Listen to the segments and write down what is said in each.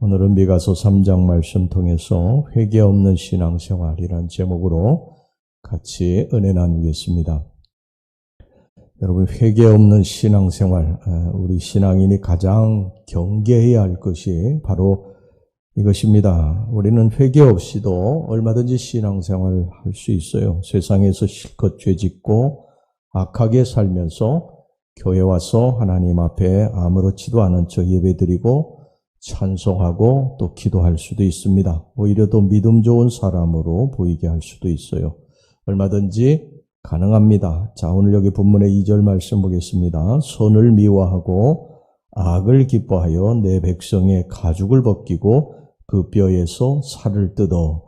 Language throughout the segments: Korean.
오늘은 미가서 3장 말씀 통해서 회개 없는 신앙생활이란 제목으로 같이 은혜 나누겠습니다. 여러분, 회개 없는 신앙생활, 우리 신앙인이 가장 경계해야 할 것이 바로 이것입니다. 우리는 회개 없이도 얼마든지 신앙생활을 할 수 있어요. 세상에서 실컷 죄짓고 악하게 살면서 교회 와서 하나님 앞에 아무렇지도 않은 척 예배드리고 찬송하고 또 기도할 수도 있습니다. 오히려 더 믿음 좋은 사람으로 보이게 할 수도 있어요. 얼마든지 가능합니다. 자, 오늘 여기 본문의 2절 말씀 보겠습니다. 선을 미워하고 악을 기뻐하여 내 백성의 가죽을 벗기고 그 뼈에서 살을 뜯어.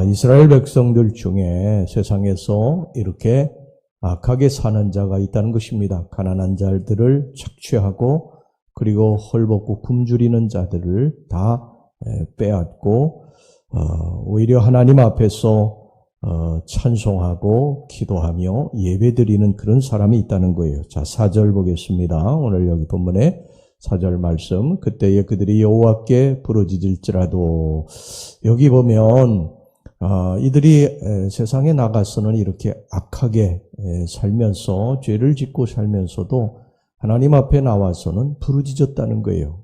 이스라엘 백성들 중에 세상에서 이렇게 악하게 사는 자가 있다는 것입니다. 가난한 자들을 착취하고 그리고 헐벗고 굶주리는 자들을 다 빼앗고 오히려 하나님 앞에서 찬송하고 기도하며 예배드리는 그런 사람이 있다는 거예요. 자, 4절 보겠습니다. 오늘 여기 본문에 4절 말씀. 그때에 그들이 여호와께 부르짖을지라도. 여기 보면 이들이 세상에 나가서는 이렇게 악하게 살면서 죄를 짓고 살면서도 하나님 앞에 나와서는 부르짖었다는 거예요.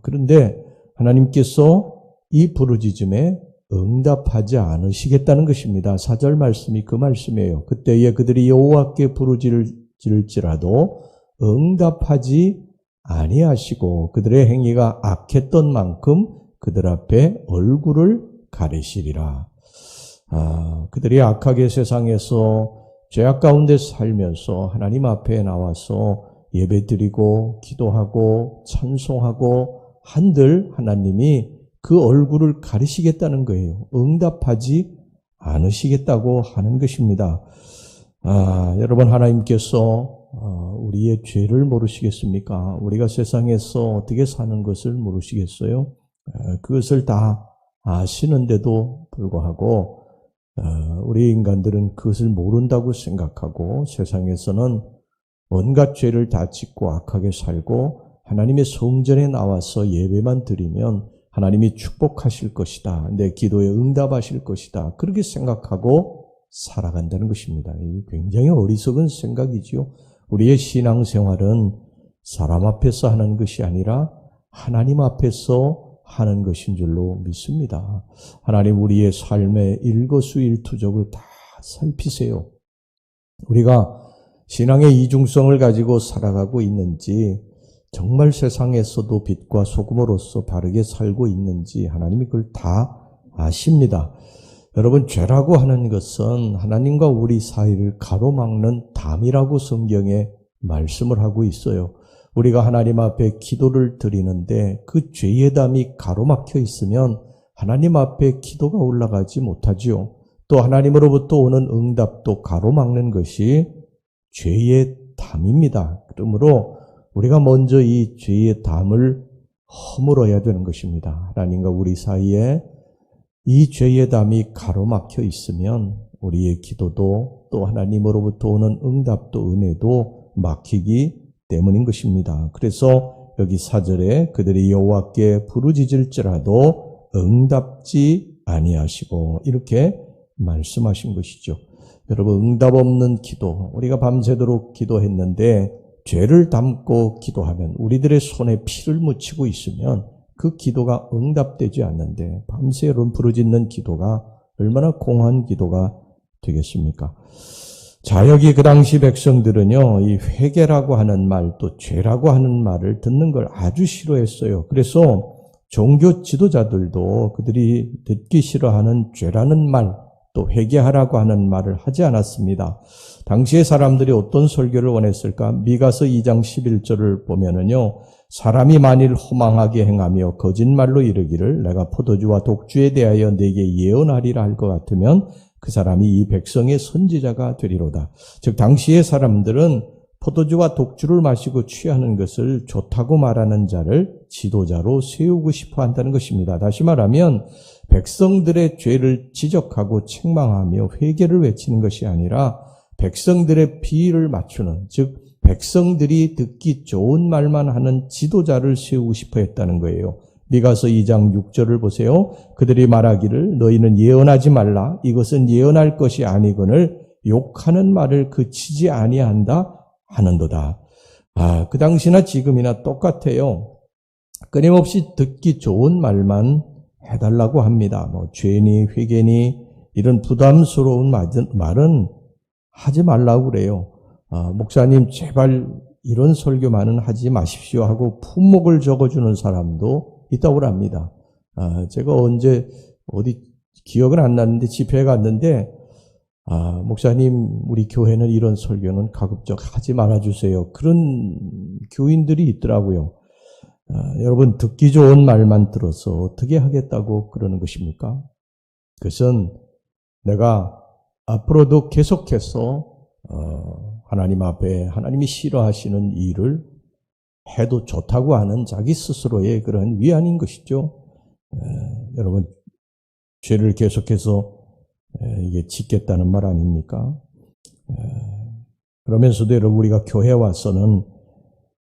그런데 하나님께서 이 부르짖음에 응답하지 않으시겠다는 것입니다. 4절 말씀이 그 말씀이에요. 그때에 그들이 여호와께 부르짖을지라도 응답하지 아니하시고 그들의 행위가 악했던 만큼 그들 앞에 얼굴을 가리시리라. 그들이 악하게 세상에서 죄악 가운데 살면서 하나님 앞에 나와서 예배드리고 기도하고 찬송하고 한들 하나님이 그 얼굴을 가리시겠다는 거예요. 응답하지 않으시겠다고 하는 것입니다. 여러분, 하나님께서 우리의 죄를 모르시겠습니까? 우리가 세상에서 어떻게 사는 것을 모르시겠어요? 그것을 다 아시는데도 불구하고 우리 인간들은 그것을 모른다고 생각하고 세상에서는 온갖 죄를 다 짓고 악하게 살고 하나님의 성전에 나와서 예배만 드리면 하나님이 축복하실 것이다. 내 기도에 응답하실 것이다. 그렇게 생각하고 살아간다는 것입니다. 굉장히 어리석은 생각이지요. 우리의 신앙생활은 사람 앞에서 하는 것이 아니라 하나님 앞에서 하는 것인 줄로 믿습니다. 하나님 우리의 삶의 일거수일투족을 다 살피세요. 우리가 신앙의 이중성을 가지고 살아가고 있는지, 정말 세상에서도 빛과 소금으로서 바르게 살고 있는지 하나님이 그걸 다 아십니다. 여러분, 죄라고 하는 것은 하나님과 우리 사이를 가로막는 담이라고 성경에 말씀을 하고 있어요. 우리가 하나님 앞에 기도를 드리는데 그 죄의 담이 가로막혀 있으면 하나님 앞에 기도가 올라가지 못하지요. 또 하나님으로부터 오는 응답도 가로막는 것이 죄의 담입니다. 그러므로 우리가 먼저 이 죄의 담을 허물어야 되는 것입니다. 하나님과 우리 사이에 이 죄의 담이 가로막혀 있으면 우리의 기도도 또 하나님으로부터 오는 응답도 은혜도 막히기 때문인 것입니다. 그래서 여기 4절에 그들이 여호와께 부르짖을지라도 응답지 아니하시고 이렇게 말씀하신 것이죠. 여러분, 응답 없는 기도, 우리가 밤새도록 기도했는데 죄를 담고 기도하면 우리들의 손에 피를 묻히고 있으면 그 기도가 응답되지 않는데 밤새 여러분 부르짖는 기도가 얼마나 공한 기도가 되겠습니까? 자, 여기 그 당시 백성들은요, 이 회개라고 하는 말, 또 죄라고 하는 말을 듣는 걸 아주 싫어했어요. 그래서 종교 지도자들도 그들이 듣기 싫어하는 죄라는 말, 또 회개하라고 하는 말을 하지 않았습니다. 당시의 사람들이 어떤 설교를 원했을까? 미가서 2장 11절을 보면은요, 사람이 만일 허망하게 행하며 거짓말로 이르기를 내가 포도주와 독주에 대하여 네게 예언하리라 할 것 같으면 그 사람이 이 백성의 선지자가 되리로다. 즉 당시의 사람들은 포도주와 독주를 마시고 취하는 것을 좋다고 말하는 자를 지도자로 세우고 싶어 한다는 것입니다. 다시 말하면 백성들의 죄를 지적하고 책망하며 회개를 외치는 것이 아니라 백성들의 비위를 맞추는, 즉 백성들이 듣기 좋은 말만 하는 지도자를 세우고 싶어 했다는 거예요. 미가서 2장 6절을 보세요. 그들이 말하기를 너희는 예언하지 말라. 이것은 예언할 것이 아니거늘 욕하는 말을 그치지 아니한다 하는도다. 그 당시나 지금이나 똑같아요. 끊임없이 듣기 좋은 말만 해달라고 합니다. 죄니 회개니 이런 부담스러운 말은 하지 말라고 그래요. 목사님 제발 이런 설교만은 하지 마십시오 하고 품목을 적어주는 사람도 있다고 합니다. 제가 언제 어디 기억은 안 나는데 집회에 갔는데 목사님 우리 교회는 이런 설교는 가급적 하지 말아주세요. 그런 교인들이 있더라고요. 여러분 듣기 좋은 말만 들어서 어떻게 하겠다고 그러는 것입니까? 그것은 내가 앞으로도 계속해서 하나님 앞에 하나님이 싫어하시는 일을 해도 좋다고 하는 자기 스스로의 그런 위안인 것이죠. 여러분 죄를 계속해서 이게 짓겠다는 말 아닙니까? 그러면서도 여러분 우리가 교회에 와서는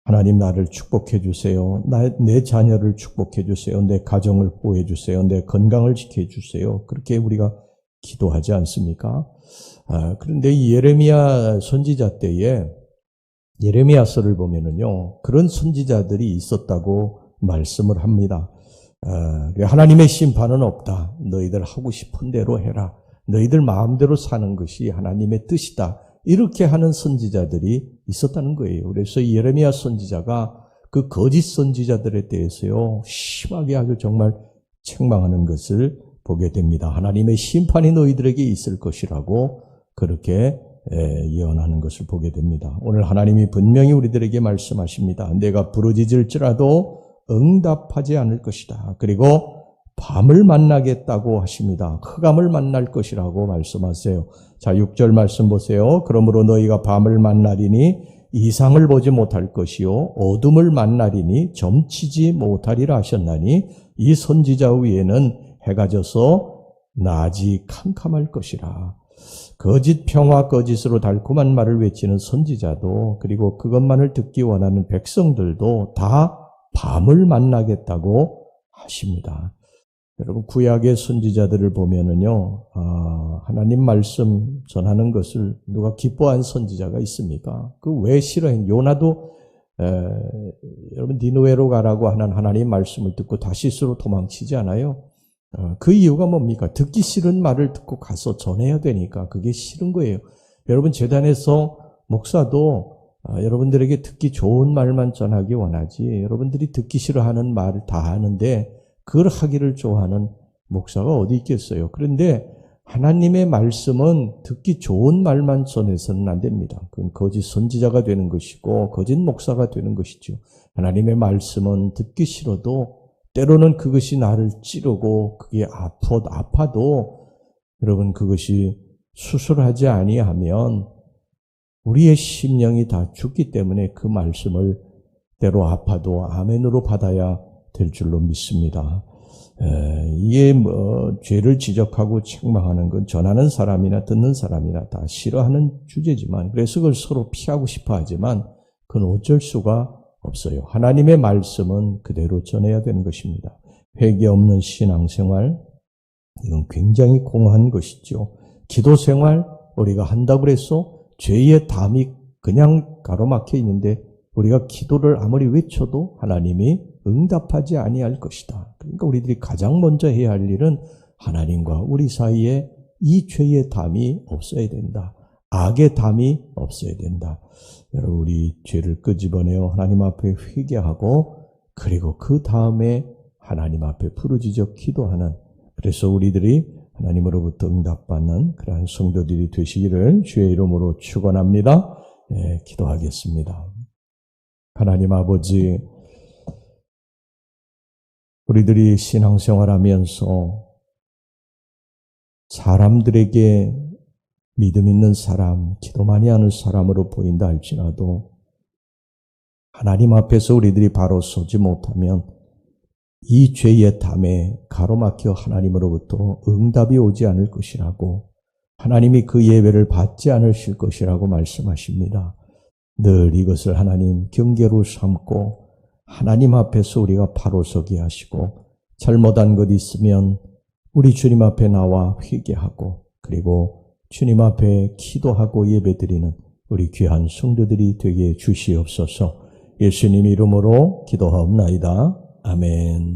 하나님 나를 축복해 주세요. 내 자녀를 축복해 주세요. 내 가정을 보호해 주세요. 내 건강을 지켜 주세요. 그렇게 우리가 기도하지 않습니까? 그런데 이 예레미야 선지자 때에 예레미야서를 보면은요, 그런 선지자들이 있었다고 말씀을 합니다. 하나님의 심판은 없다. 너희들 하고 싶은 대로 해라. 너희들 마음대로 사는 것이 하나님의 뜻이다. 이렇게 하는 선지자들이 있었다는 거예요. 그래서 예레미야 선지자가 그 거짓 선지자들에 대해서요, 심하게 아주 정말 책망하는 것을 보게 됩니다. 하나님의 심판이 너희들에게 있을 것이라고 그렇게 예언하는 것을 보게 됩니다. 오늘 하나님이 분명히 우리들에게 말씀하십니다. 내가 부르짖을지라도 응답하지 않을 것이다. 그리고 밤을 만나겠다고 하십니다. 흑암을 만날 것이라고 말씀하세요. 자, 6절 말씀 보세요. 그러므로 너희가 밤을 만나리니 이상을 보지 못할 것이요 어둠을 만나리니 점치지 못하리라 하셨나니 이 선지자 위에는 해가 져서 낮이 캄캄할 것이라. 거짓 평화 거짓으로 달콤한 말을 외치는 선지자도 그리고 그것만을 듣기 원하는 백성들도 다 밤을 만나겠다고 하십니다. 여러분 구약의 선지자들을 보면은요, 하나님 말씀 전하는 것을 누가 기뻐한 선지자가 있습니까? 그 왜 싫어했는지 요나도 여러분 니느웨로 가라고 하는 하나님 말씀을 듣고 다시스로 도망치지 않아요? 그 이유가 뭡니까? 듣기 싫은 말을 듣고 가서 전해야 되니까 그게 싫은 거예요. 여러분 재단에서 목사도 여러분들에게 듣기 좋은 말만 전하기 원하지 여러분들이 듣기 싫어하는 말을 다 하는데 그걸 하기를 좋아하는 목사가 어디 있겠어요. 그런데 하나님의 말씀은 듣기 좋은 말만 전해서는 안 됩니다. 그건 거짓 선지자가 되는 것이고 거짓 목사가 되는 것이죠. 하나님의 말씀은 듣기 싫어도 때로는 그것이 나를 찌르고 그게 아파도 여러분 그것이 수술하지 아니하면 우리의 심령이 다 죽기 때문에 그 말씀을 때로 아파도 아멘으로 받아야 될 줄로 믿습니다. 이게 죄를 지적하고 책망하는 건 전하는 사람이나 듣는 사람이나 다 싫어하는 주제지만 그래서 그걸 서로 피하고 싶어 하지만 그건 어쩔 수가 없어요. 하나님의 말씀은 그대로 전해야 되는 것입니다. 회개 없는 신앙생활, 이건 굉장히 공허한 것이죠. 기도생활, 우리가 한다고 해서 죄의 담이 그냥 가로막혀 있는데 우리가 기도를 아무리 외쳐도 하나님이 응답하지 아니할 것이다. 그러니까 우리들이 가장 먼저 해야 할 일은 하나님과 우리 사이에 이 죄의 담이 없어야 된다. 악의 담이 없어야 된다. 여러분 우리 죄를 끄집어내어 하나님 앞에 회개하고 그리고 그 다음에 하나님 앞에 부르짖어 기도하는 그래서 우리들이 하나님으로부터 응답받는 그러한 성도들이 되시기를 주의 이름으로 축원합니다. 기도하겠습니다. 하나님 아버지 우리들이 신앙생활하면서 사람들에게 믿음 있는 사람, 기도 많이 하는 사람으로 보인다 할지라도 하나님 앞에서 우리들이 바로 서지 못하면 이 죄의 담에 가로막혀 하나님으로부터 응답이 오지 않을 것이라고 하나님이 그 예배를 받지 않으실 것이라고 말씀하십니다. 늘 이것을 하나님 경계로 삼고 하나님 앞에서 우리가 바로 서게 하시고 잘못한 것 있으면 우리 주님 앞에 나와 회개하고 그리고 주님 앞에 기도하고 예배드리는 우리 귀한 성도들이 되게 주시옵소서. 예수님 이름으로 기도하옵나이다. 아멘.